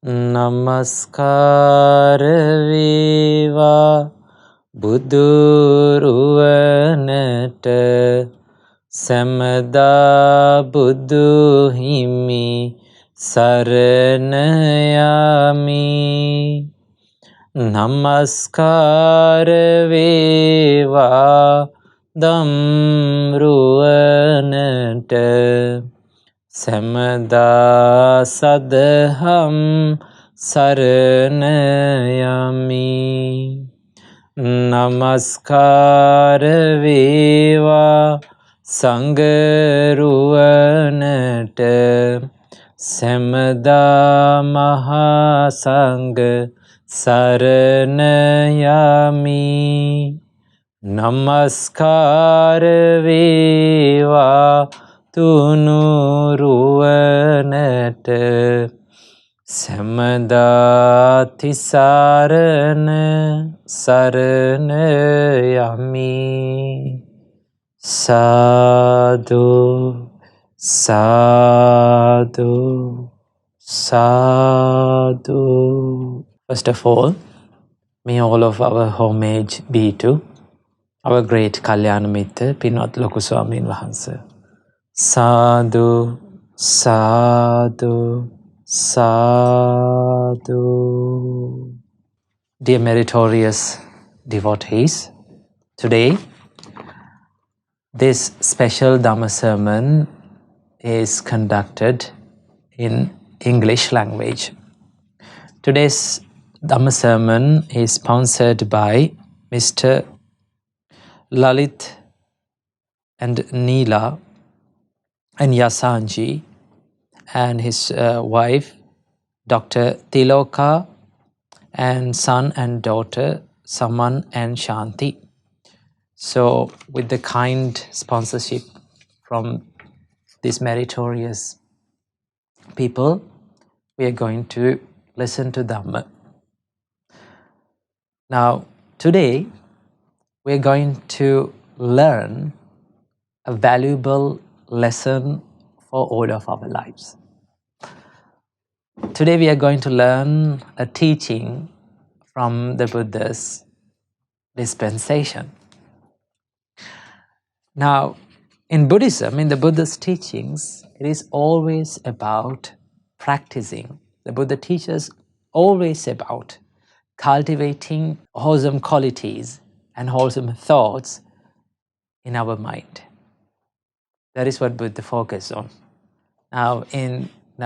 නමස්කාර වේවා බුදුරුවනට සැමදා බුදු හිමි සරණ යමි. නමස්කාර වේවා ධම්රුවනට සැමදා සදහම් සරණ යමි. නමස්කාර වේවා සංඝරුවනට සැමදා මහා සංඝ සරණ යමි. නමස්කාර වේවා තුනුරුවනට සැමදා තිසරණ සරණ යමි. සාදු සාදු සාදු. First of all, may all of our homage be to our great Kalyana Mitra, Pinot Loku Swamin Wahanse. Sadhu, sadhu, sadhu. Dear meritorious devotees, today this special Dhamma sermon is conducted in English language. Today's Dhamma sermon is sponsored by Mr. Lalit and Neela and Yasanji and his wife Dr. Tiloka and son and daughter Saman and Shanti. So with the kind sponsorship from these meritorious people, we are going to listen to Dhamma. Now today we are going to learn a valuable lesson for all of our lives. Today we are going to learn a teaching from the Buddha's dispensation. Now in Buddhism, in the Buddha's teachings, it is always about practicing. The Buddha teaches always about cultivating wholesome qualities and wholesome thoughts in our mind. That is what Buddha focused on. Now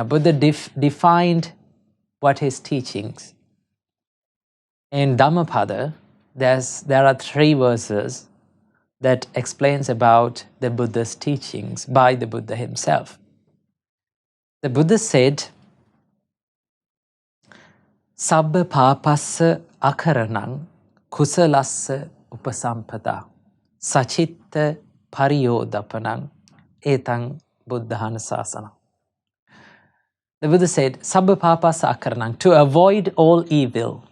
Buddha defined what his teachings. In Dhammapada, there are 3 verses that explains about the Buddha's teachings by the Buddha himself. The Buddha said, Sabba papassa akaranang kusalassa upasampada sachitta pariyodapanang etang buddhana sasana. The Buddha said, Sabba papassa akaranang, to avoid all evil,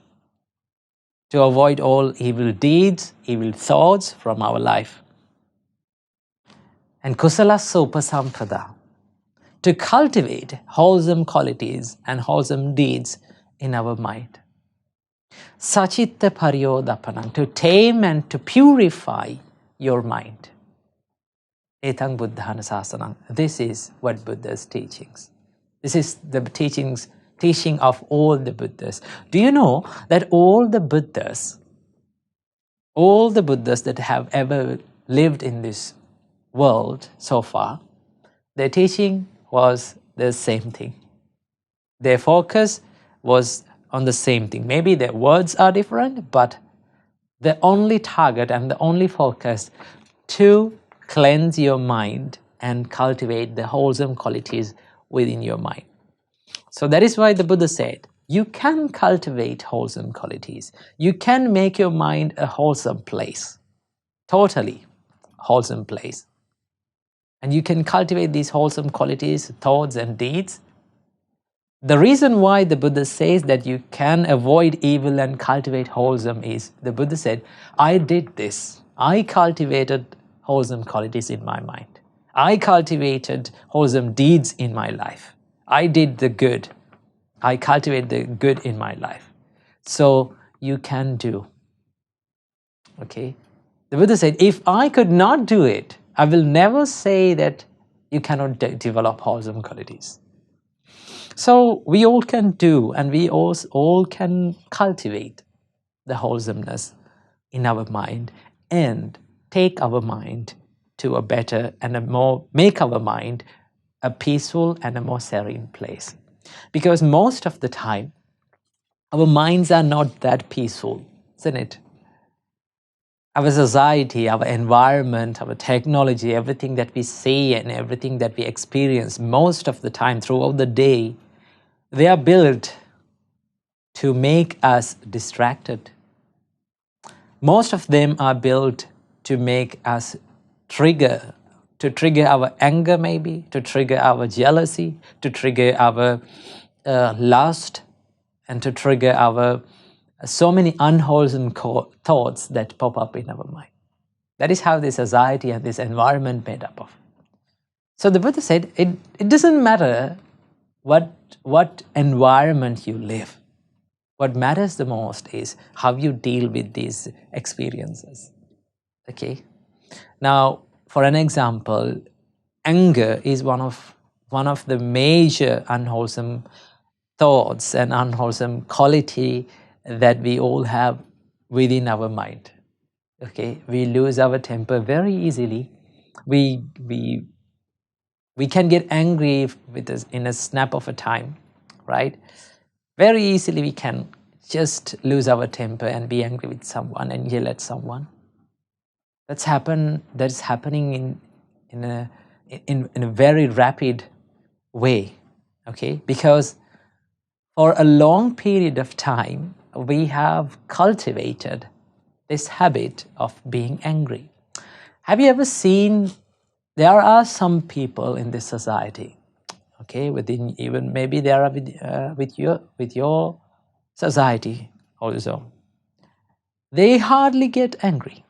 to avoid all evil deeds, evil thoughts from our life. And kusalassa upasampada, to cultivate wholesome qualities and wholesome deeds in our mind. Sachitta pariyodapanam, to tame and to purify your mind. Etang buddhana sasanam. This is what Buddha's teachings. This is the teaching of all the Buddhas. Do you know that all the Buddhas that have ever lived in this world so far, their teaching was the same thing. Their focus was on the same thing. Maybe their words are different, but the only target and the only focus to cleanse your mind and cultivate the wholesome qualities within your mind. So that is why the Buddha said, you can cultivate wholesome qualities. You can make your mind a wholesome place, totally wholesome place. And you can cultivate these wholesome qualities, thoughts and deeds. The reason why the Buddha says that you can avoid evil and cultivate wholesome is, the Buddha said, I did this. I cultivated wholesome qualities in my mind. I cultivated wholesome deeds in my life. I did the good. I cultivate the good in my life. So you can do. Okay? The Buddha said, if I could not do it, I will never say that you cannot develop wholesome qualities. So we all can do, and we all can cultivate the wholesomeness in our mind and take our mind to a better and a more, make our mind a peaceful and a more serene place. Because most of the time, our minds are not that peaceful, isn't it? Our society, our environment, our technology, everything that we see and everything that we experience most of the time throughout the day, they are built to make us distracted. Most of them are built to make us trigger our anger maybe, to trigger our jealousy, to trigger our lust, and to trigger our so many unwholesome thoughts that pop up in our mind. That is how this society and this environment made up of. So the Buddha said, it doesn't matter what environment you live. What matters the most is how you deal with these experiences. Okay? Now, for an example, anger is one of the major unwholesome thoughts and unwholesome quality that we all have within our mind. Okay? We lose our temper very easily. We can get angry with us in a snap of a time, right? Very easily we can just lose our temper and be angry with someone and yell at someone. That's happening in a very rapid way, okay? Because for a long period of time, we have cultivated this habit of being angry. Have you ever seen, there are some people in this society, okay, within even maybe there are with your society also. They hardly get angry,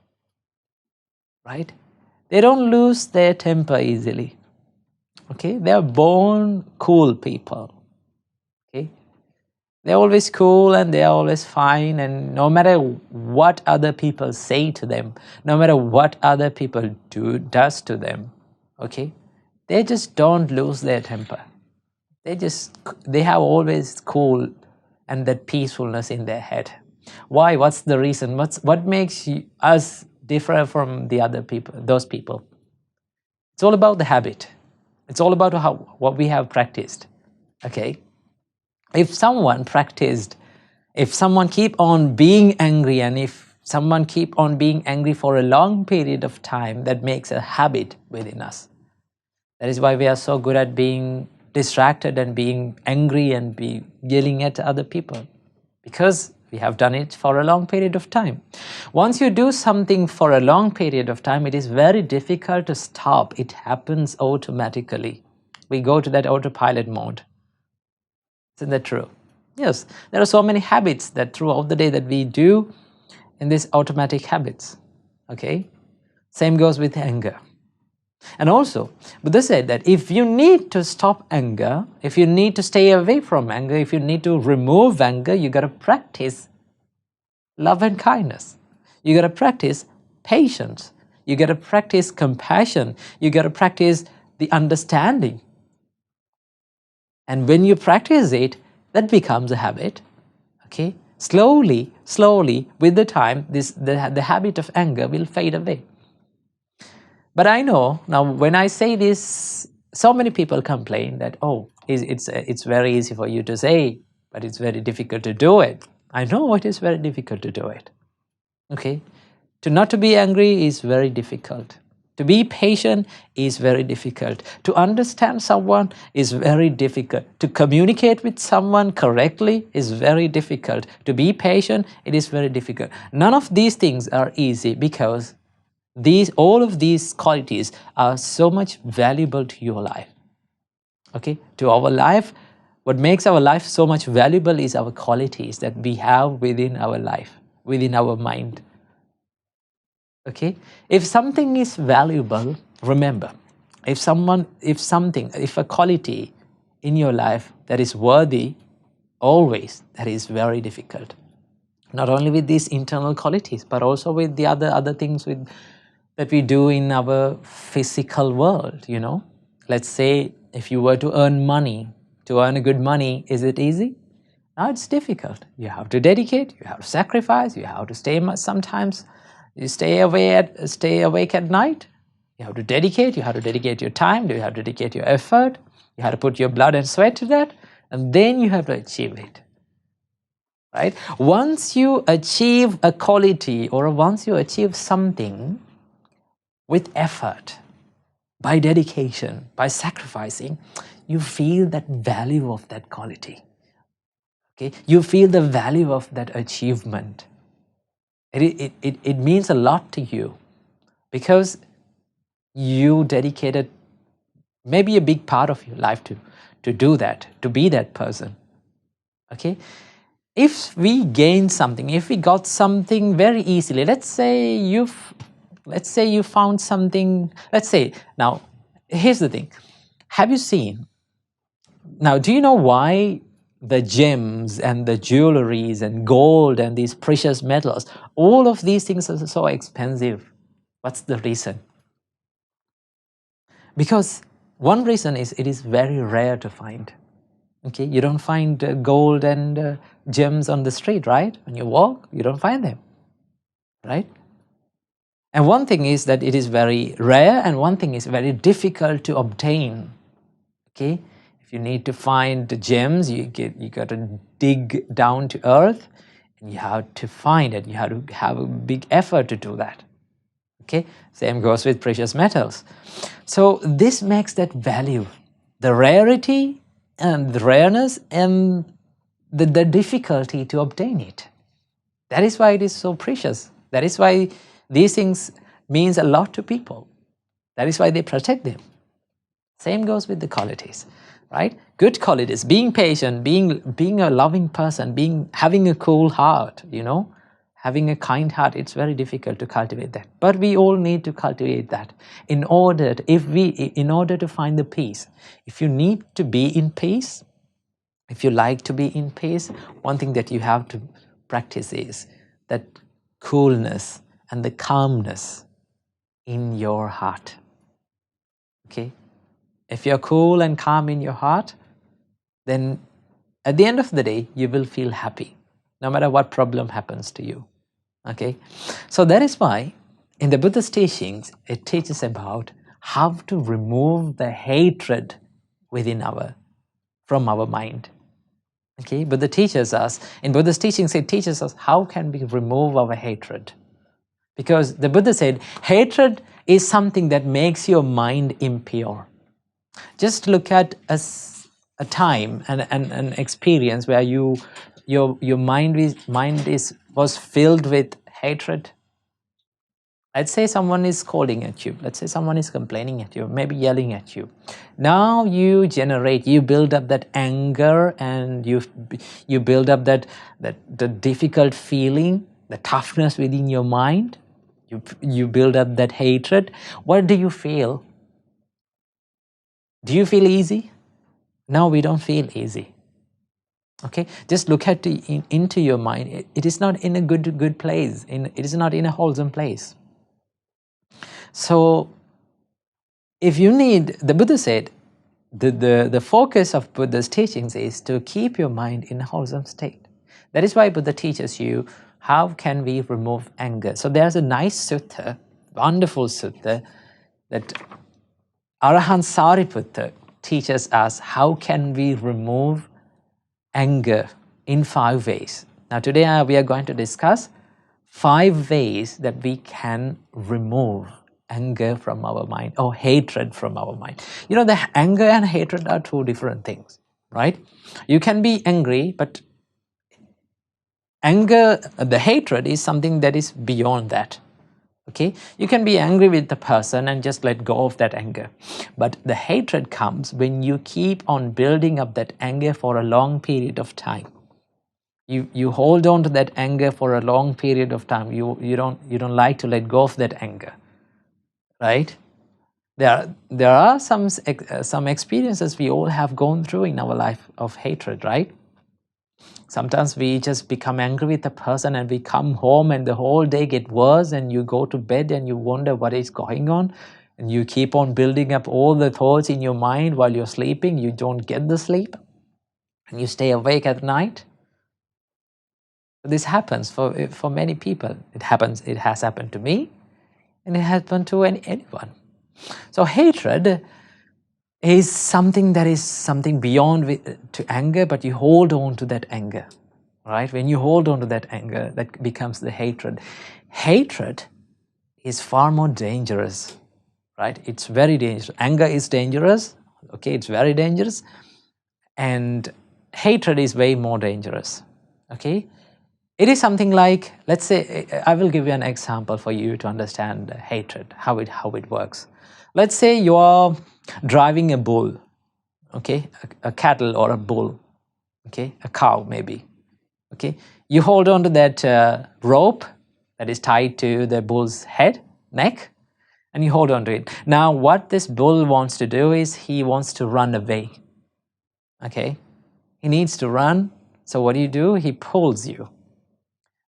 right? They don't lose their temper easily. Okay, they are born cool people. Okay, they're always cool and they are always fine, and no matter what other people say to them, no matter what other people does to them, okay, they just don't lose their temper. They have always cool and that peacefulness in their head. Why? What's the reason? What makes us different from the other people, those people? It's all about the habit. It's all about what we have practiced. Okay? If someone keep on being angry, and if someone keep on being angry for a long period of time, that makes a habit within us. That is why we are so good at being distracted and being angry and be yelling at other people, because we have done it for a long period of time. Once you do something for a long period of time, it is very difficult to stop. It happens automatically. We go to that autopilot mode. Isn't that true? Yes, there are so many habits that throughout the day that we do in these automatic habits. Okay? Same goes with anger. And also, Buddha said that if you need to stop anger, if you need to stay away from anger, if you need to remove anger, you got to practice love and kindness. You got to practice patience. You got to practice compassion. You got to practice the understanding. And when you practice it, that becomes a habit. Okay? Slowly, with the time, the habit of anger will fade away. But I know, now when I say this, so many people complain that, oh, it's very easy for you to say, but it's very difficult to do it. I know it is very difficult to do it. Okay? Not to be angry is very difficult. To be patient is very difficult. To understand someone is very difficult. To communicate with someone correctly is very difficult. To be patient, it is very difficult. None of these things are easy, because all of these qualities are so much valuable to your life. Okay? To our life, what makes our life so much valuable is our qualities that we have within our life, within our mind. Okay? If something is valuable, remember, if a quality in your life that is worthy, always, that is very difficult. Not only with these internal qualities, but also with the other things that we do in our physical world, you know. Let's say if you were to earn money, to earn a good money, is it easy? No, it's difficult. You have to dedicate, you have to sacrifice, you have to sometimes you stay awake at night. You have to dedicate your time, you have to dedicate your effort, you have to put your blood and sweat to that, and then you have to achieve it. Right? Once you achieve a quality, or once you achieve something with effort, by dedication, by sacrificing, you feel that value of that quality. Okay? You feel the value of that achievement. It means a lot to you, because you dedicated maybe a big part of your life to do that, to be that person. Okay? If we gain something, if we got something very easily, let's say you found something, now here's the thing. Have you seen, now do you know why the gems and the jewelries and gold and these precious metals, all of these things are so expensive? What's the reason? Because one reason is it is very rare to find. Okay, you don't find gold and gems on the street, right? When you walk, you don't find them, right? And one thing is that it is very rare, and one thing is very difficult to obtain. Okay, if you need to find the gems, you got to dig down to earth, and you have to find it. You have to have a big effort to do that. Okay, same goes with precious metals. So this makes that value, the rarity and the rareness and the difficulty to obtain it. That is why it is so precious. That is why these things means a lot to people. That is why they protect them. Same goes with the qualities, right? Good qualities, being patient, being a loving person, having a cool heart, you know, having a kind heart. It's very difficult to cultivate that, but we all need to cultivate that in order to find the peace. If you need to be in peace, if you like to be in peace, one thing that you have to practice is that coolness and the calmness in your heart. Okay? If you're cool and calm in your heart, then at the end of the day, you will feel happy, no matter what problem happens to you. Okay? So that is why in the Buddha's teachings, it teaches about how to remove the hatred from our mind. Okay? Buddha teaches us, in Buddha's teachings, it teaches us how can we remove our hatred. Because the Buddha said, hatred is something that makes your mind impure. Just look at a time and an experience where your mind was filled with hatred. Let's say someone is scolding at you. Let's say someone is complaining at you, maybe yelling at you. Now you build up that anger, and you build up the difficult feeling, the toughness within your mind. You build up that hatred. What do you feel? Do you feel easy? No, we don't feel easy. Okay, just look into your mind. It is not in a good place. It is not in a wholesome place. So, if you need, the Buddha said, the focus of Buddha's teachings is to keep your mind in a wholesome state. That is why Buddha teaches you how can we remove anger. So there's a nice sutta, wonderful sutta, that Arahant Sariputta teaches us how can we remove anger in 5 ways. Now today we are going to discuss 5 ways that we can remove anger from our mind, or hatred from our mind. You know, the anger and hatred are 2 different things, right? You can be angry, but anger, the hatred is something that is beyond that. Okay, you can be angry with the person and just let go of that anger. But the hatred comes when you keep on building up that anger for a long period of time. You hold on to that anger for a long period of time. You don't like to let go of that anger, right? There are some experiences we all have gone through in our life of hatred, right? Sometimes we just become angry with a person and we come home and the whole day get worse, and you go to bed and you wonder what is going on, and you keep on building up all the thoughts in your mind while you're sleeping. You don't get the sleep and you stay awake at night. This happens for many people. It has happened to me, and it happened to anyone. So hatred is something that is something beyond to anger, but you hold on to that anger, right? When you hold on to that anger, that becomes the hatred. Hatred is far more dangerous, right? It's very dangerous. Anger is dangerous, okay? It's very dangerous. And hatred is way more dangerous, okay? It is something like, let's say, I will give you an example for you to understand hatred, how it works. Let's say you are driving a bull, okay, a cattle or a bull, okay, a cow maybe, okay. You hold on to that rope that is tied to the bull's neck, and you hold on to it. Now, what this bull wants to do is he wants to run away, okay. He needs to run, so what do? He pulls you.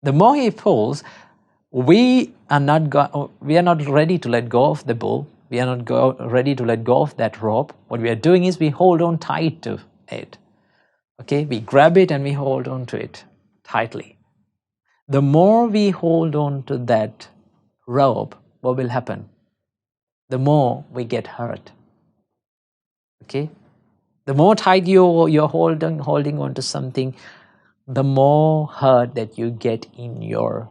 The more he pulls, we are not ready to let go of the bull. We are not ready to let go of that rope. What we are doing is we hold on tight to it. Okay, we grab it and we hold on to it tightly. The more we hold on to that rope, what will happen? The more we get hurt. Okay, the more tight you're holding on to something, the more hurt that you get in your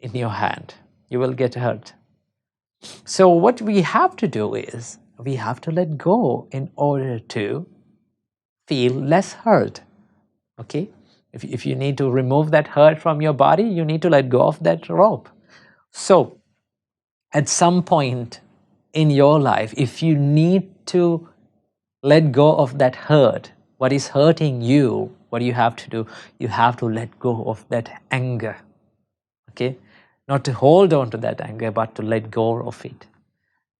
hand. You will get hurt. So what we have to do is we have to let go in order to feel less hurt. Okay, if you need to remove that hurt from your body, you need to let go of that rope. So at some point in your life, if you need to let go of that hurt, what is hurting you, what do you have to do? You have to let go of that anger. Okay, not to hold on to that anger, but to let go of it.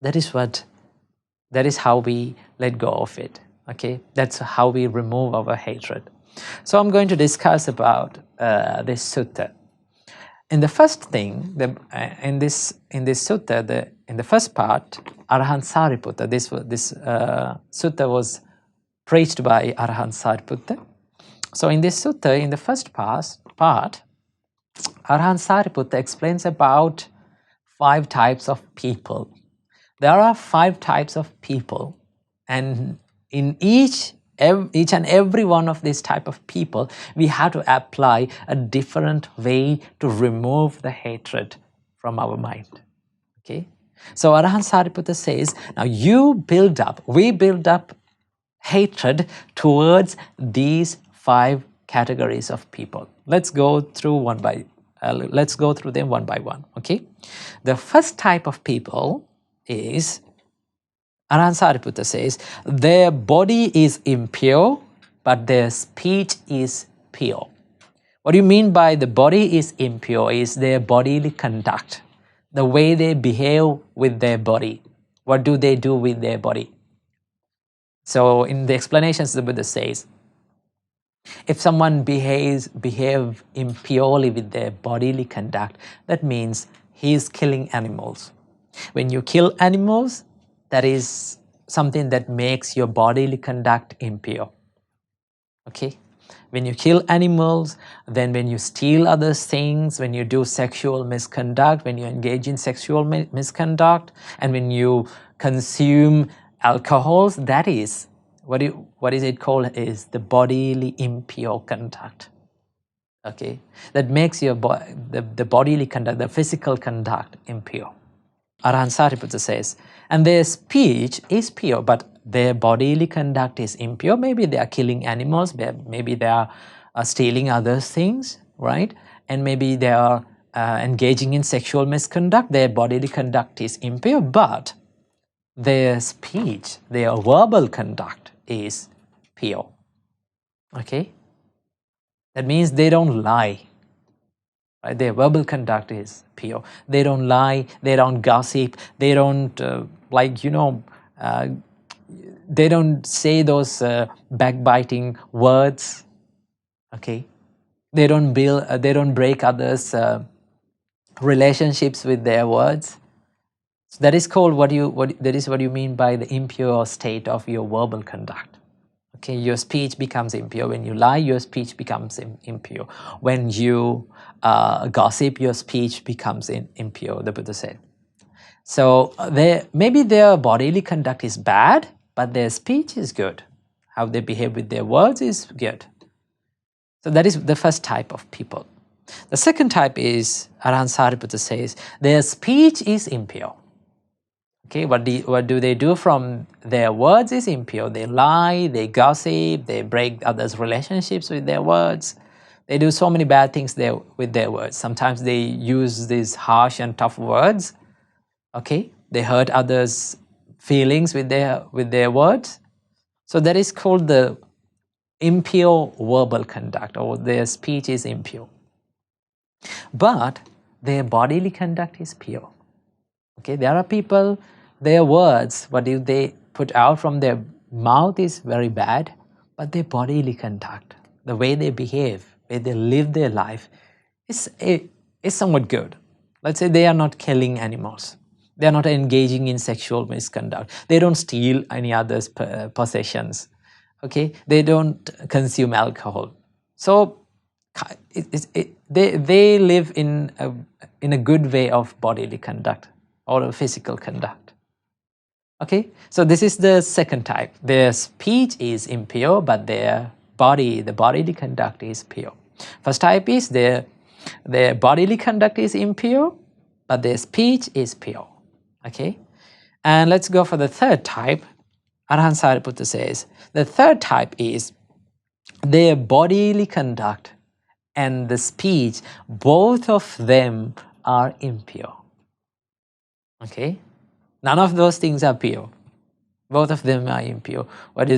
That is how we let go of it. Okay, that's how we remove our hatred. So I'm going to discuss about this sutta. In the first thing, in this sutta, in the first part, Arahant Sariputta, this sutta was preached by Arahant Sariputta. So in this sutta, in the first part, Arahant Sariputta explains about 5 types of people. There are 5 types of people, and in each and every one of these type of people, we have to apply a different way to remove the hatred from our mind. Okay, so Arahant Sariputta says, now we build up hatred towards these 5 categories of people. Let's go through them one by one. Okay, the first type of people is, Arahant Sariputta says, their body is impure, but their speech is pure. What do you mean by the body is impure? Is their bodily conduct, the way they behave with their body. What do they do with their body? So in the explanations, the Buddha says, if someone behave impurely with their bodily conduct, that means he is killing animals. When you kill animals, that is something that makes your bodily conduct impure. Okay? When you kill animals, then when you steal other things, when you do sexual misconduct, when you engage in sexual misconduct, and when you consume alcohols, that is, what is it called, is the bodily impure conduct. Okay? That makes your the bodily conduct, the physical conduct impure. Arahant Sariputta says, and their speech is pure, but their bodily conduct is impure. Maybe they are killing animals, maybe they are stealing other things, right? And maybe they are engaging in sexual misconduct. Their bodily conduct is impure, but their speech, their verbal conduct is pure. Okay? That means they don't lie. Right? Their verbal conduct is pure. They don't lie, they don't gossip, they don't they don't say those backbiting words. Okay, They don't build, they don't break others' relationships with their words. So that is called what you mean by the impure state of your verbal conduct. Okay, your speech becomes impure. When you lie, your speech becomes impure. When you gossip, your speech becomes impure, the Buddha said. So maybe their bodily conduct is bad, but their speech is good. How they behave with their words is good. So that is the first type of people. The second type is, Arahant Sariputta says, their speech is impure. Okay, what do they do from their words is impure. They lie, they gossip, they break others' relationships with their words. They do so many bad things with their words. Sometimes they use these harsh and tough words. Okay, they hurt others' feelings with their words. So that is called the impure verbal conduct, or their speech is impure. But their bodily conduct is pure. Okay, there are people, their words, what do they put out from their mouth is very bad, but their bodily conduct, the way they behave, the way they live their life is somewhat good. Let's say they are not killing animals. They are not engaging in sexual misconduct. They don't steal any other's possessions. Okay, they don't consume alcohol. So they live in a good way of bodily conduct or a physical conduct. Okay, so this is the second type. Their speech is impure, but the bodily conduct is pure. First type is their bodily conduct is impure, but their speech is pure. Okay, and let's go for the third type. Arahant Sariputta says the third type is their bodily conduct and the speech, both of them are impure. Okay, none of those things are pure. Both of them are impure. What do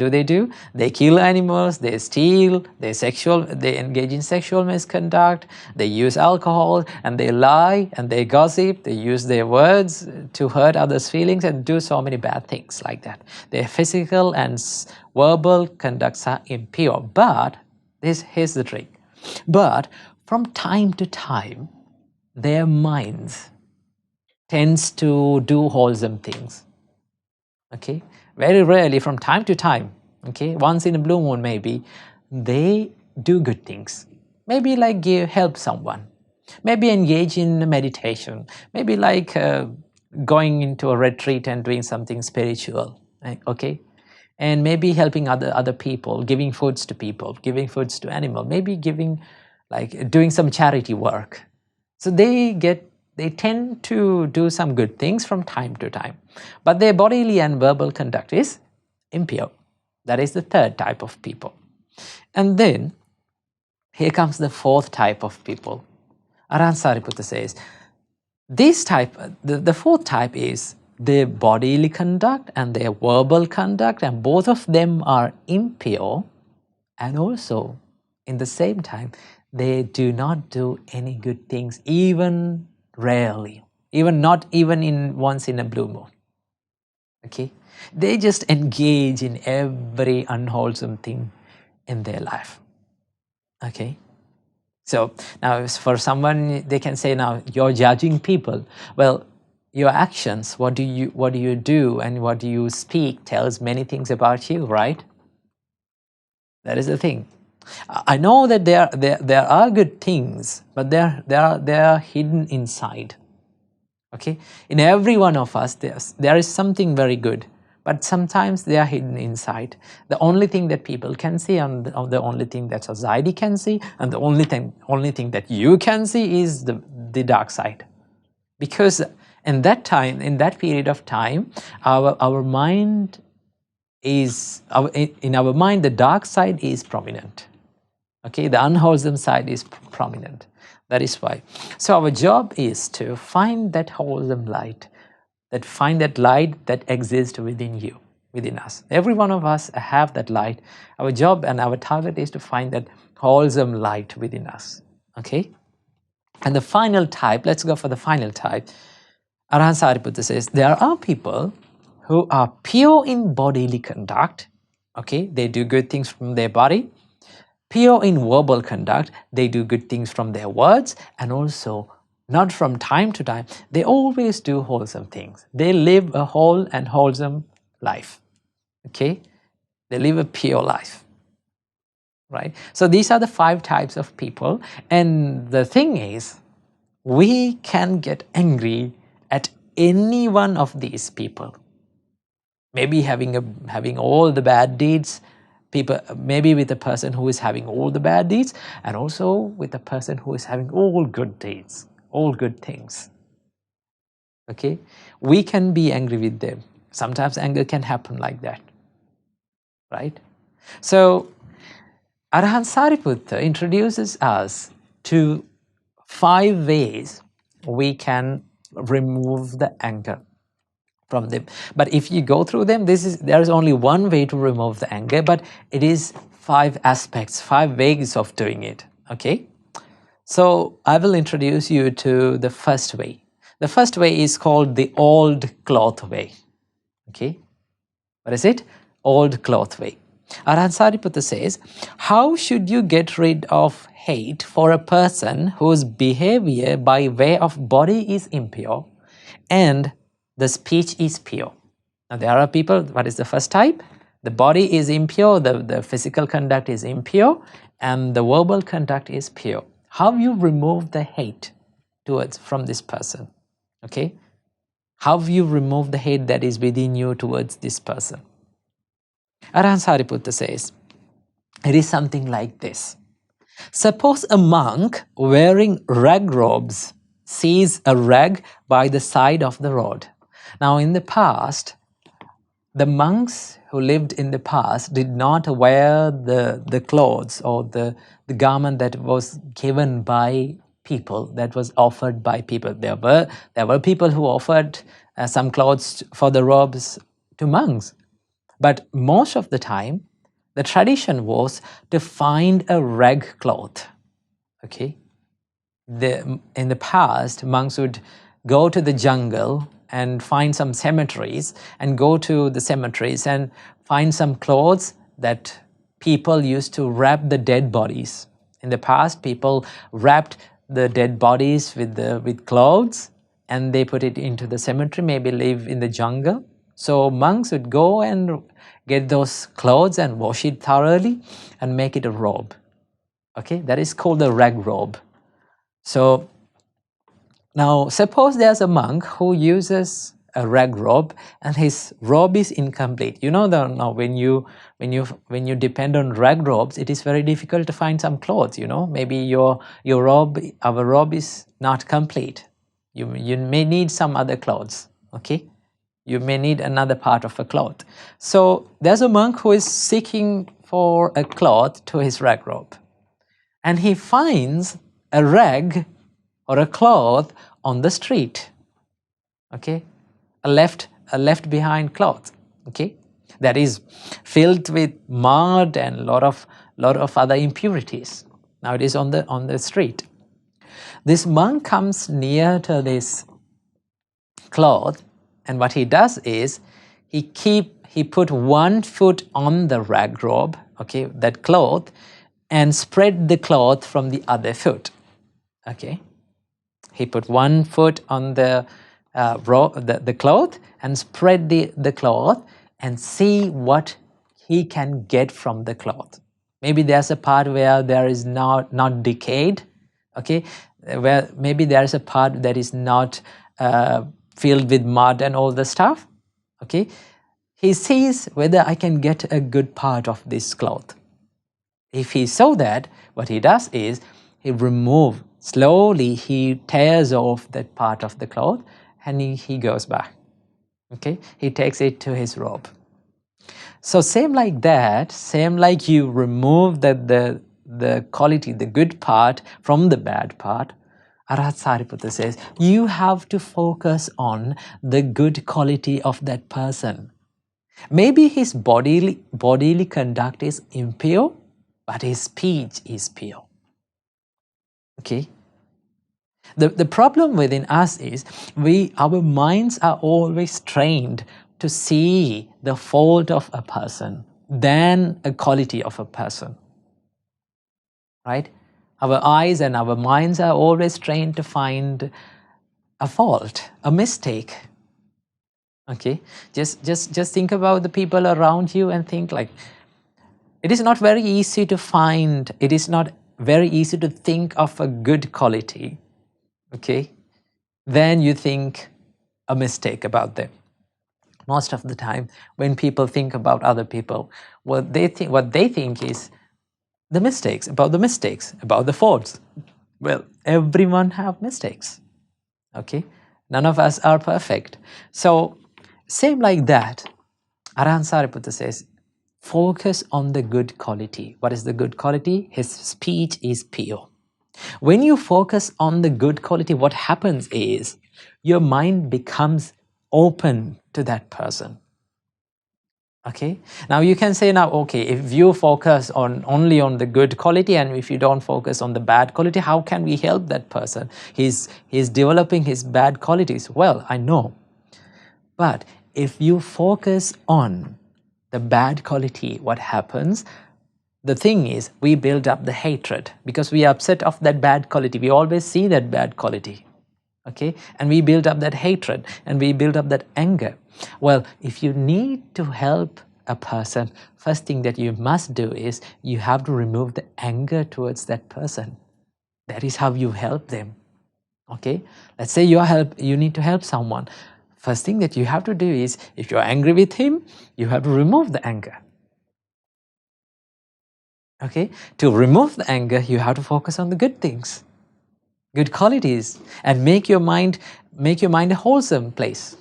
they do? They kill animals, they steal, they engage in sexual misconduct, they use alcohol, and they lie, and they gossip, they use their words to hurt others' feelings and do so many bad things like that. Their physical and verbal conducts are impure. But here's the trick. But from time to time, their minds tends to do wholesome things. Okay, very rarely, from time to time, okay, once in a blue moon maybe, they do good things. Maybe like help someone, maybe engage in meditation, maybe like going into a retreat and doing something spiritual, okay, and maybe helping other people, giving foods to people, giving foods to animals, maybe doing some charity work. So they tend to do some good things from time to time, but their bodily and verbal conduct is impure. That is the third type of people. And then here comes the fourth type of people. Arahant Sariputta says, the fourth type is their bodily conduct and their verbal conduct, and both of them are impure, and also in the same time they do not do any good things, even rarely, not even once in a blue moon. Okay, they just engage in every unwholesome thing in their life. Okay, so now for someone, they can say, now you're judging people. Well, your actions, what do you do and what do you speak tells many things about you, right? That is the thing. I know that there are good things, but they are hidden inside. Okay, in every one of us there is something very good, but sometimes they are hidden inside. The only thing that people can see, and the only thing that society can see, and the only thing that you can see is the dark side. Because in that period of time, our mind is in our mind, the dark side is prominent. Okay, the unwholesome side is prominent. That is why. So our job is to find that wholesome light, find that light that exists within you, within us. Every one of us have that light. Our job and our target is to find that wholesome light within us. Okay? And the final type, let's go for the final type. Arahant Sariputta says, there are people who are pure in bodily conduct. Okay, they do good things from their body, Pure in verbal conduct, they do good things from their words, and also not from time to time, they always do wholesome things. They live a whole and wholesome life. Okay? They live a pure life. Right? So these are the 5 types of people. And the thing is, we can get angry at any one of these people. Maybe having all the bad deeds, maybe with a person who is having all the bad deeds, and also with a person who is having all good deeds, all good things. Okay? We can be angry with them. Sometimes anger can happen like that. Right? So Arahant Sariputta introduces us to 5 ways we can remove the anger from them. But if you go through them, there is only one way to remove the anger, but it is 5 aspects, 5 ways of doing it. Okay? So I will introduce you to the first way. The first way is called the old cloth way. Okay? What is it? Old cloth way. Arahant Sariputta says, how should you get rid of hate for a person whose behavior by way of body is impure and the speech is pure? Now there are people, what is the first type? The body is impure, the physical conduct is impure, and the verbal conduct is pure. How you remove the hate from this person? Okay? How you remove the hate that is within you towards this person? Arahant Sariputta says, it is something like this. Suppose a monk wearing rag robes sees a rag by the side of the road. Now in the past, the monks who lived in the past did not wear the clothes or the garment that was given by people, that was offered by people. There were people who offered some clothes for the robes to monks. But most of the time, the tradition was to find a rag cloth. Okay? In the past, monks would go to the jungle and find some cemeteries, and go to the cemeteries and find some clothes that people used to wrap the dead bodies. In the past, people wrapped the dead bodies with clothes, and they put it into the cemetery, maybe live in the jungle. So monks would go and get those clothes and wash it thoroughly and make it a robe. Okay, that is called the rag robe. So now suppose there's a monk who uses a rag robe and his robe is incomplete. You know that now when you depend on rag robes, it is very difficult to find some clothes. You know, maybe our robe is not complete. You may need some other clothes. Okay. You may need another part of a cloth. So there's a monk who is seeking for a cloth to his rag robe. And he finds a rag or a cloth on the street. Okay? A left behind cloth. Okay? That is filled with mud and lot of other impurities. Now it is on the street. This monk comes near to this cloth, and what he does is he put 1 foot on the rag robe, okay, that cloth, and spread the cloth from the other foot. Okay, he put 1 foot on the cloth and spread the cloth and see what he can get from the cloth. Maybe there's a part where there is not decayed. Okay, where maybe there's a part that is not filled with mud and all the stuff. Okay, he sees whether I can get a good part of this cloth. If he saw that, what he does is he slowly he tears off that part of the cloth and he goes back. Okay, he takes it to his robe. So same like that, same like you remove the quality, the good part from the bad part, Arahant Sariputta says, you have to focus on the good quality of that person. Maybe his bodily conduct is impure, but his speech is pure. Okay? The problem within us is our minds are always trained to see the fault of a person than a quality of a person. right? Our eyes and our minds are always trained to find a fault, a mistake. Okay, just think about the people around you and think like, it is not very easy to find, it is not very easy to think of a good quality, okay, then you think a mistake about them. Most of the time when people think about other people, what they think is the mistakes, about the faults. Well, everyone have mistakes, okay? None of us are perfect. So same like that, Arahant Sariputta says, focus on the good quality. What is the good quality? His speech is pure. When you focus on the good quality, what happens is your mind becomes open to that person. Okay, now you can say now, okay, if you focus on only on the good quality and if you don't focus on the bad quality, how can we help that person? He's developing his bad qualities. Well, I know, but if you focus on the bad quality, what happens? The thing is, we build up the hatred because we are upset of that bad quality. We always see that bad quality, okay? And we build up that hatred and we build up that anger. Well, if you need to help a person, first thing that you must do is you have to remove the anger towards that person. That is how you help them, okay? Let's say you need to help someone. First thing that you have to do is, if you're angry with him, you have to remove the anger. Okay, to remove the anger, you have to focus on the good things, good qualities, and make your mind a wholesome place.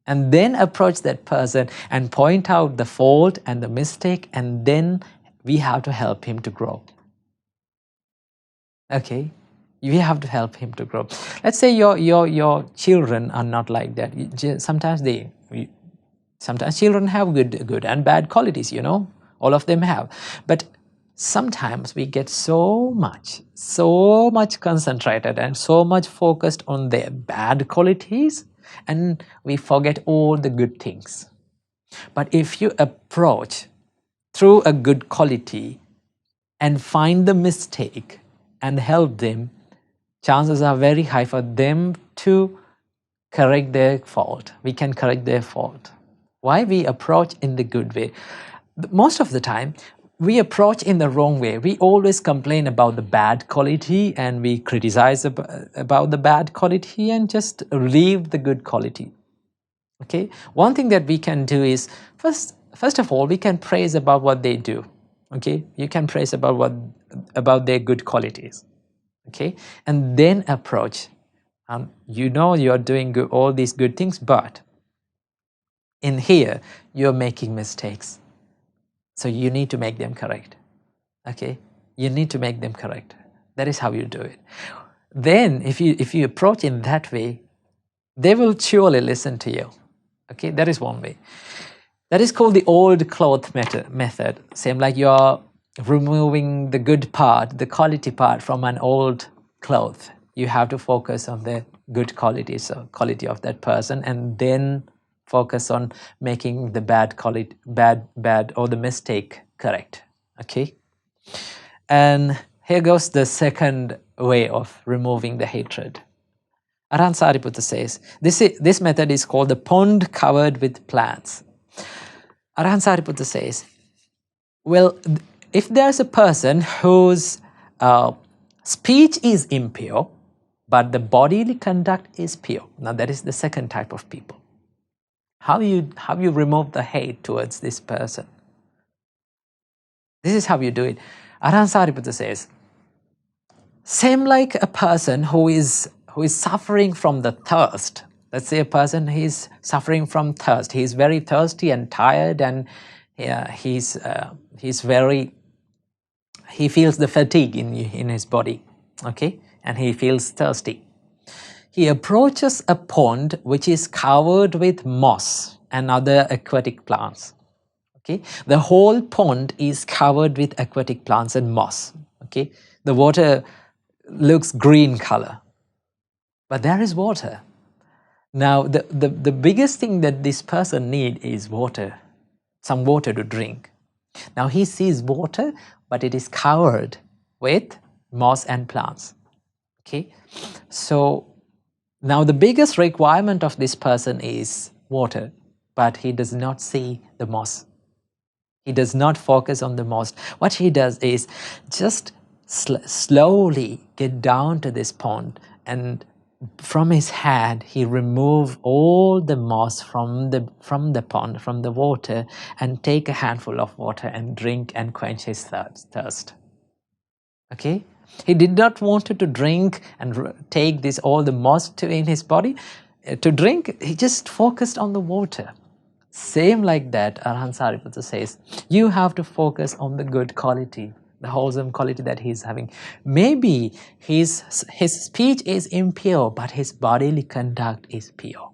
And then approach that person and point out the fault and the mistake, and then we have to help him to grow. Okay, we have to help him to grow. Let's say your children are not like that. Sometimes children have good and bad qualities, you know, all of them have. But sometimes we get so much concentrated and so much focused on their bad qualities, and we forget all the good things. But if you approach through a good quality and find the mistake and help them, chances are very high for them to correct their fault. We can correct their fault. Why we approach in the good way? Most of the time, we approach in the wrong way. We always complain about the bad quality and we criticize about the bad quality and just leave the good quality. Okay, one thing that we can do is, first of all, we can praise about what they do. Okay, you can praise about their good qualities. Okay, and then approach. You know you're doing all these good things, but in here you're making mistakes. So you need to make them correct. Okay, you need to make them correct. That is how you do it. Then if you approach in that way, they will surely listen to you. Okay, that is one way. That is called the old cloth method. Same like you're removing the good part, the quality part from an old cloth. You have to focus on the good qualities, so quality of that person, and then focus on making the bad quality, bad or the mistake correct. Okay, and here goes the second way of removing the hatred. Arahant Sariputta says, this method is called the pond covered with plants. Arahant Sariputta says, well, if there's a person whose speech is impure, but the bodily conduct is pure, now that is the second type of people. How you remove the hate towards this person? This is how you do it. Arahant Sariputta says, same like a person who is suffering from the thirst. Let's say a person is suffering from thirst. He is very thirsty and tired, and he feels the fatigue in his body. Okay, and he feels thirsty. He approaches a pond which is covered with moss and other aquatic plants. Okay, the whole pond is covered with aquatic plants and moss. Okay, the water looks green color, but there is water. Now the biggest thing that this person needs is water, some water to drink. Now he sees water, but it is covered with moss and plants. Okay, so now the biggest requirement of this person is water, but he does not see the moss. He does not focus on the moss. What he does is just slowly get down to this pond, and from his hand he remove all the moss from the pond, from the water, and take a handful of water and drink and quench his thirst. Okay, he did not want to drink and take this all the moss in his body to drink. He just focused on the water. Same like that, Arhan Sariputta says, you have to focus on the good quality, the wholesome quality that he's having. Maybe his speech is impure, but his bodily conduct is pure.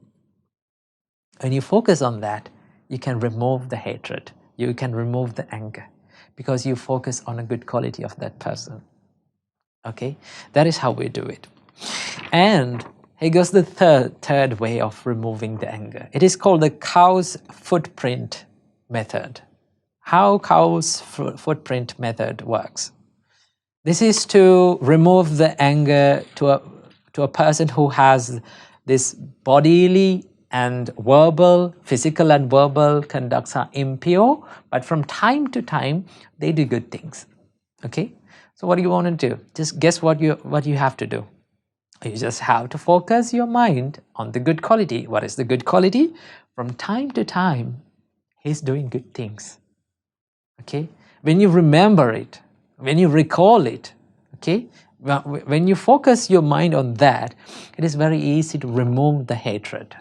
When you focus on that, you can remove the hatred, you can remove the anger, because you focus on a good quality of that person. Okay, that is how we do it. And here goes the third way of removing the anger. It is called the cow's footprint method. How cow's footprint method works. This is to remove the anger to a person who has this bodily and verbal, physical and verbal conducts are impure, but from time to time they do good things. Okay, so what do you want to do? Just guess what you have to do. You just have to focus your mind on the good quality. What is the good quality? From time to time, he's doing good things. Okay? When you remember it, when you recall it, okay? When you focus your mind on that, it is very easy to remove the hatred.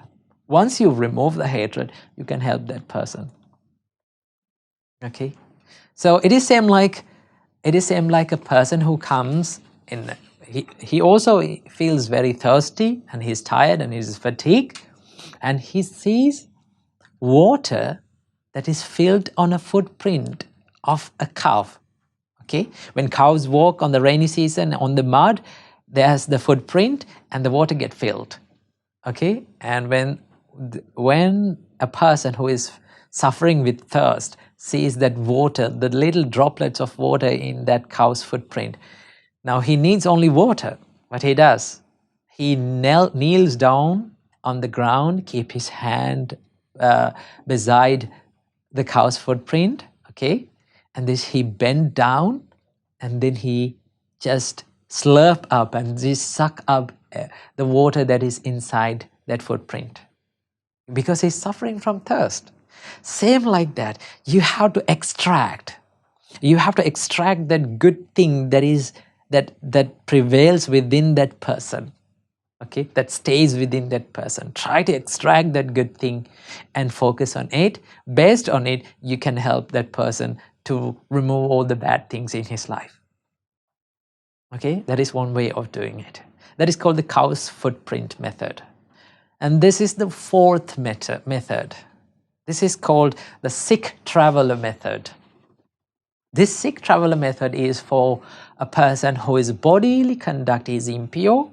Once you remove the hatred, you can help that person. Okay? So it is same like a person who comes in. He also feels very thirsty, and he's tired and he's fatigued, and he sees water that is filled on a footprint of a cow. Okay, when cows walk on the rainy season on the mud, there's the footprint and the water get filled. Okay, and when a person who is suffering with thirst sees that water, the little droplets of water in that cow's footprint, now he needs only water. What he does, he kneels down on the ground, keep his hand beside the cow's footprint, okay, and this he bend down, and then he just slurp up and just suck up the water that is inside that footprint, because he's suffering from thirst. Same like that, you have to extract that good thing that prevails within that person, okay, that stays within that person. Try to extract that good thing and focus on it. Based on it, you can help that person to remove all the bad things in his life. Okay, that is one way of doing it. That is called the cow's footprint method. And this is the fourth method. This is called the sick traveler method. This sick traveler method is for a person whose bodily conduct is impure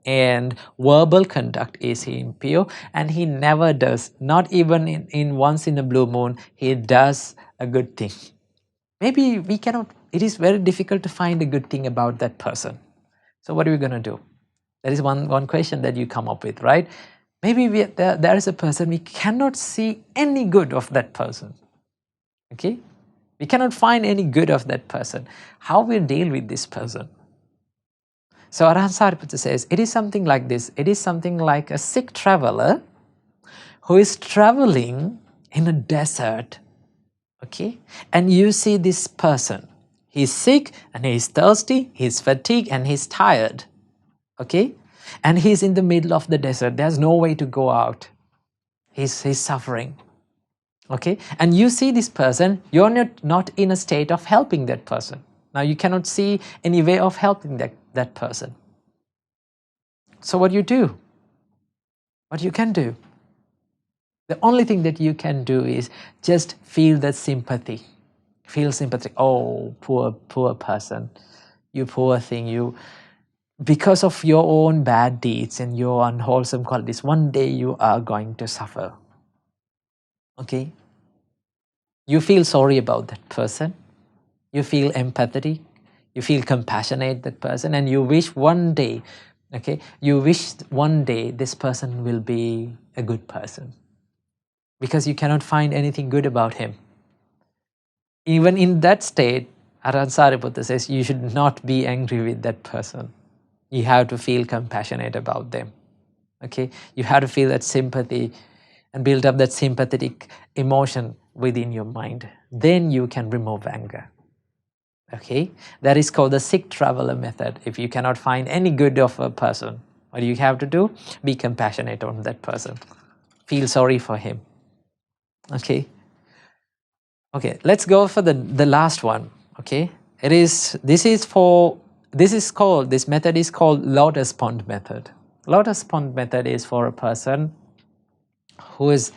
and verbal conduct is impure, and he never does, not even in once in a blue moon, he does a good thing. Maybe we cannot, it is very difficult to find a good thing about that person. So what are we going to do? That is one question that you come up with, right? Maybe there is a person, we cannot see any good of that person. Okay? We cannot find any good of that person. How we deal with this person? So Arhan Sariputta says, it is something like this. It is something like a sick traveler who is traveling in a desert, okay? And you see this person. He's sick and he's thirsty, he's fatigued and he's tired, okay? And he's in the middle of the desert. There's no way to go out. He's suffering. Okay, and you see this person, you're not in a state of helping that person. Now you cannot see any way of helping that person. So what you do? What you can do? The only thing that you can do is just feel that sympathy. Feel sympathy. Oh, poor person. You poor thing. You, because of your own bad deeds and your unwholesome qualities, one day you are going to suffer. Okay? You feel sorry about that person. You feel empathetic. You feel compassionate that person, and you wish one day, okay, you wish one day this person will be a good person, because you cannot find anything good about him. Even in that state, Ajahn Sariputta says you should not be angry with that person. You have to feel compassionate about them. Okay, you have to feel that sympathy and build up that sympathetic emotion within your mind. Then you can remove anger. Okay, that is called the sick traveler method. If you cannot find any good of a person, what you have to do? Be compassionate on that person. Feel sorry for him. Okay. Okay, let's go for the last one. Okay, this method is called lotus pond method. Lotus pond method is for a person who is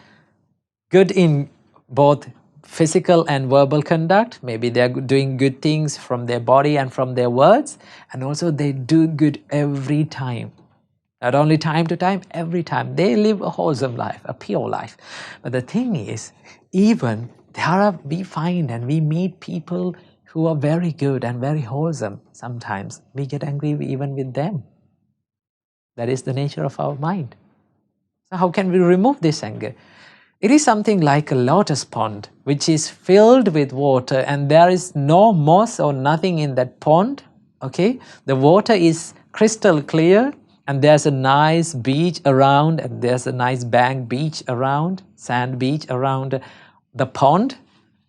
good in both physical and verbal conduct. Maybe they're doing good things from their body and from their words, and also they do good every time. Not only time to time, every time. They live a wholesome life, a pure life. But the thing is, even we find and we meet people who are very good and very wholesome. Sometimes we get angry even with them. That is the nature of our mind. So how can we remove this anger? It is something like a lotus pond, which is filled with water, and there is no moss or nothing in that pond. Okay, the water is crystal clear, and there's a nice beach around, and there's a nice bank beach around, sand beach around the pond.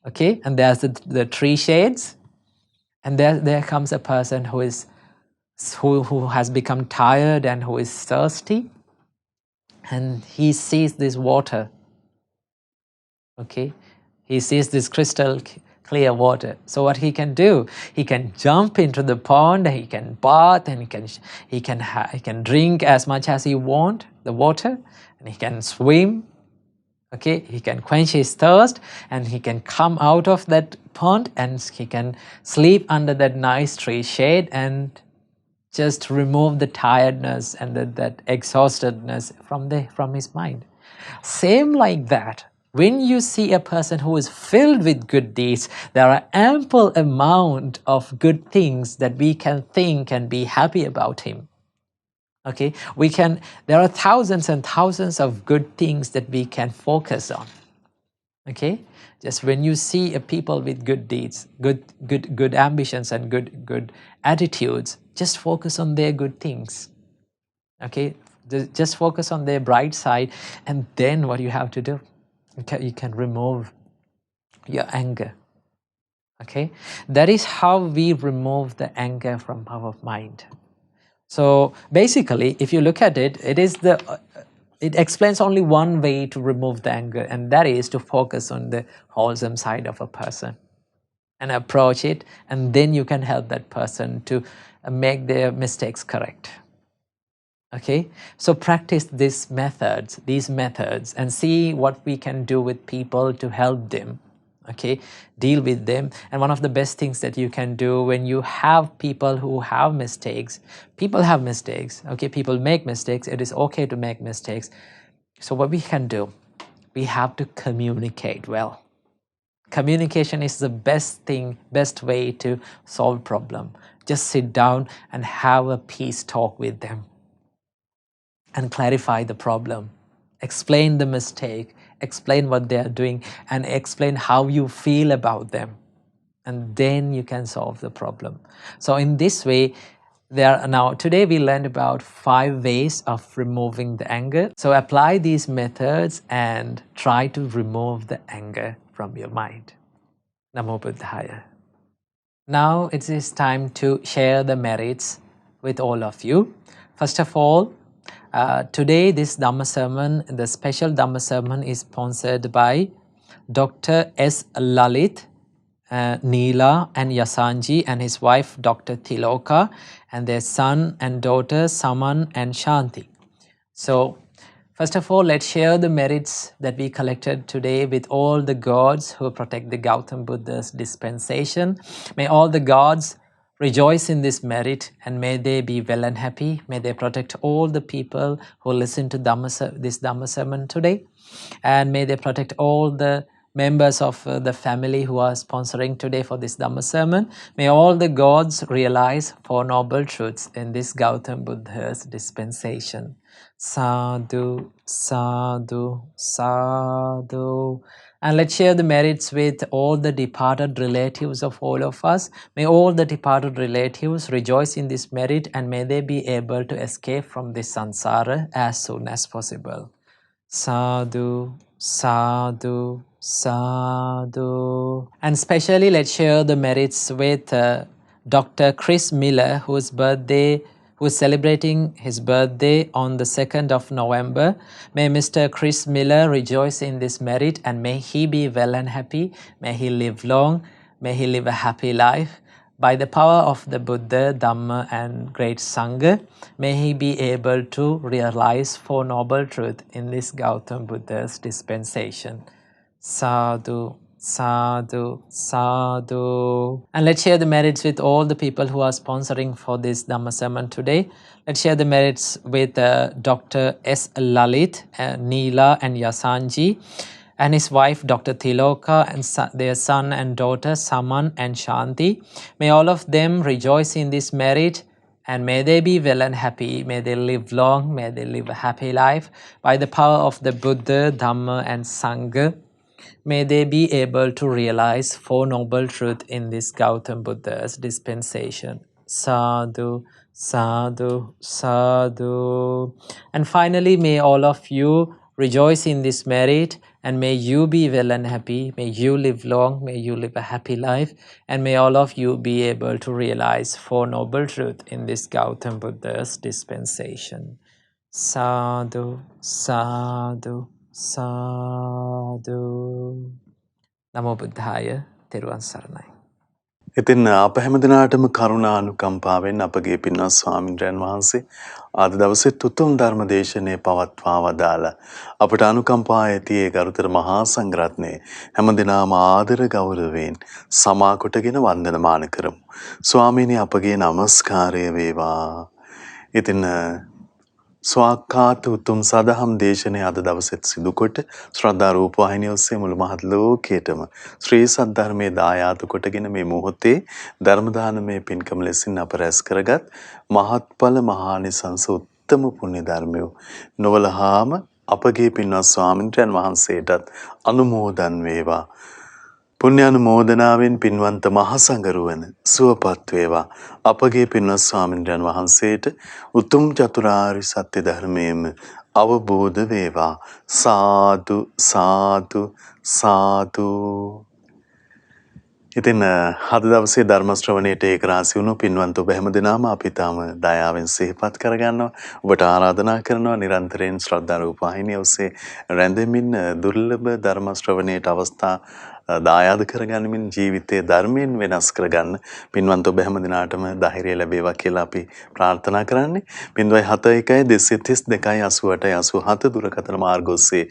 Okay, and there's the tree shades, and there comes a person who has become tired and who is thirsty, and he sees this water. Okay, he sees this crystal clear water. So what he can do? He can jump into the pond. He can bath, and he can drink as much as he wants the water, and he can swim. Okay, he can quench his thirst, and he can come out of that pond, and he can sleep under that nice tree shade and just remove the tiredness and that exhaustedness from his mind. Same like that. When you see a person who is filled with good deeds, there are ample amount of good things that we can think and be happy about him. Okay, there are thousands and thousands of good things that we can focus on. Okay, just when you see a people with good deeds, good ambitions and good attitudes, just focus on their good things. Okay, just focus on their bright side, and then what you have to do? You can remove your anger. Okay, that is how we remove the anger from our mind. So basically, if you look at it, it explains only one way to remove the anger, and that is to focus on the wholesome side of a person and approach it, and then you can help that person to make their mistakes correct. Okay, so practice these methods, and see what we can do with people to help them. Okay, deal with them. And one of the best things that you can do when you have people who have mistakes, okay, people make mistakes, it is okay to make mistakes. So what we can do, we have to communicate well. Communication is the best way to solve problem. Just sit down and have a peace talk with them and clarify the problem. Explain the mistake, explain what they are doing, and explain how you feel about them. And then you can solve the problem. So in this way, today we learned about 5 ways of removing the anger. So apply these methods and try to remove the anger from your mind. Namo Buddhaya. Now it is time to share the merits with all of you. First of all, today this Dhamma sermon, the special Dhamma sermon, is sponsored by Dr. S. Lalit, Neela and Yasanji, and his wife Dr. Tiloka, and their son and daughter Saman and Shanti. So first of all, let's share the merits that we collected today with all the gods who protect the Gautam Buddha's dispensation. May all the gods rejoice in this merit, and may they be well and happy. May they protect all the people who listen to this Dhamma sermon today, and may they protect all the members of the family who are sponsoring today for this Dhamma sermon. May all the gods realize Four Noble Truths in this Gautam Buddha's dispensation. Sadhu, sadhu, sadhu. And let's share the merits with all the departed relatives of all of us. May all the departed relatives rejoice in this merit, and may they be able to escape from this samsara as soon as possible. Sadhu, sadhu, sadhu. And especially let's share the merits with Dr. Chris Miller, whose who is celebrating his birthday on the 2nd of November. May Mr. Chris Miller rejoice in this merit, and may he be well and happy. May he live long. May he live a happy life. By the power of the Buddha, Dhamma and great Sangha, may he be able to realize Four Noble Truths in this Gautam Buddha's dispensation. Sadhu, sadhu, sadhu. And let's share the merits with all the people who are sponsoring for this Dhamma sermon today. Let's share the merits with Dr. S. Lalit, Neela and Yasanji, and his wife Dr. Tiloka, and their son and daughter Saman and Shanti. May all of them rejoice in this merit, and may they be well and happy. May they live long. May they live a happy life. By the power of the Buddha, Dhamma and Sangha, may they be able to realize Four Noble Truths in this Gautam Buddha's dispensation. Sadhu, sadhu, sadhu. And finally, may all of you rejoice in this merit, and may you be well and happy. May you live long. May you live a happy life. And may all of you be able to realize Four Noble Truths in this Gautam Buddha's dispensation. Sadhu, sadhu, sadhu. Namo Buddhaya. Teruvan Saranai. ඉතින් අප හැමදිනාටම කරුණානුකම්පාවෙන් අපගේ පින්වත් ස්වාමින්ද්‍රයන් වහන්සේ අද දවසේ උතුම් ධර්ම දේශනාවේ පවත්වා වදාලා අපට අනුකම්පා ඇති ඒ ගරුතර මහා සංඝරත්නයේ හැමදිනාම ආදර ගෞරවයෙන් සමා කොටගෙන වන්දනමාන කරමු. ස්වාමීනි අපගේ নমස්කාරය වේවා. ඉතින් ස්වාක්ඛාත උතුම් සදහම් දේශනය අද දවසෙත් සිදුකොට ශ්‍රද්ධා රූපවාහිනිය ඔස්සේ මුළු මහත් ලෝකයටම ශ්‍රී සද්ධර්මයේ දායාද කොටගෙන මේ මොහොතේ ධර්ම දානමය පින්කම ලෙසින් අප රැස් කරගත් මහත්ඵල මහානිසංස උත්තම පුණ්‍ය ධර්මය නොවලහාම අපගේ පින්වත් ස්වාමින්ද්‍රයන් වහන්සේටත් අනුමෝදන් වේවා. පුණ්‍යානුමෝදනාවෙන් පින්වන්ත මහ සංඝරුවන සුවපත් වේවා. අපගේ පින්වත් ස්වාමින්ද්‍රයන් වහන්සේට උතුම් චතුරාර්ය සත්‍ය ධර්මයේම අවබෝධ වේවා. සාදු සාදු සාදු. ඉතින් අද දවසේ ධර්ම ශ්‍රවණයට ඒකරාශී වුණු පින්වන්ත ඔබ හැමදෙනාම අපි තාම දයාවෙන් සිහිපත් කරගන්නවා. ඔබට ආරාධනා කරනවා නිරන්තරයෙන් ශ්‍රද්ධා රූපවාහිනිය ඔස්සේ රැඳෙමින් දුර්ලභ ධර්ම ශ්‍රවණයට අවස්ථා දායාද කරගන්නමින් ජීවිතයේ ධර්මයෙන් වෙනස් කරගන්න පින්වන්ත ඔබ හැමදිනාටම ධෛර්යය ලැබේවා කියලා අපි ප්‍රාර්ථනා කරන්නේ. 071 දුරකථන මාර්ග ඔස්සේ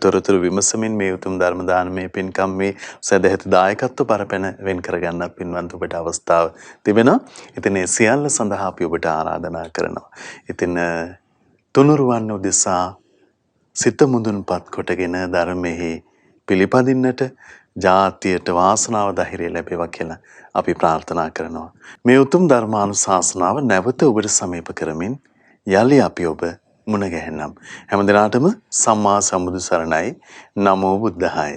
තොරතුරු විමසමින් මේ උතුම් ධර්ම දානමය පින්කම් මේ සදැහැති දායකත්ව බරපැන වෙන් කරගන්න පින්වන්ත ඔබට අවස්ථාව තිබෙනවා. ඉතින් ඒ සියල්ල සඳහා අපි ඔබට ආරාධනා කරනවා. ඉතින් තුනුරුවන් උදෙසා සිත මුදුන්පත් කොටගෙන ධර්මෙහි පිළිපදින්නට ජාතියට වාසනාව ධෛර්යය ලැබේවා කියලා අපි ප්‍රාර්ථනා කරනවා. මේ උතුම් ධර්මානුශාසනාව නැවත ඔබට සමීප කරමින් යලි අපි ඔබ මුණ ගැහෙනම් හැමදිනාටම සම්මා සම්බුදු සරණයි. නමෝ බුද්ධාය.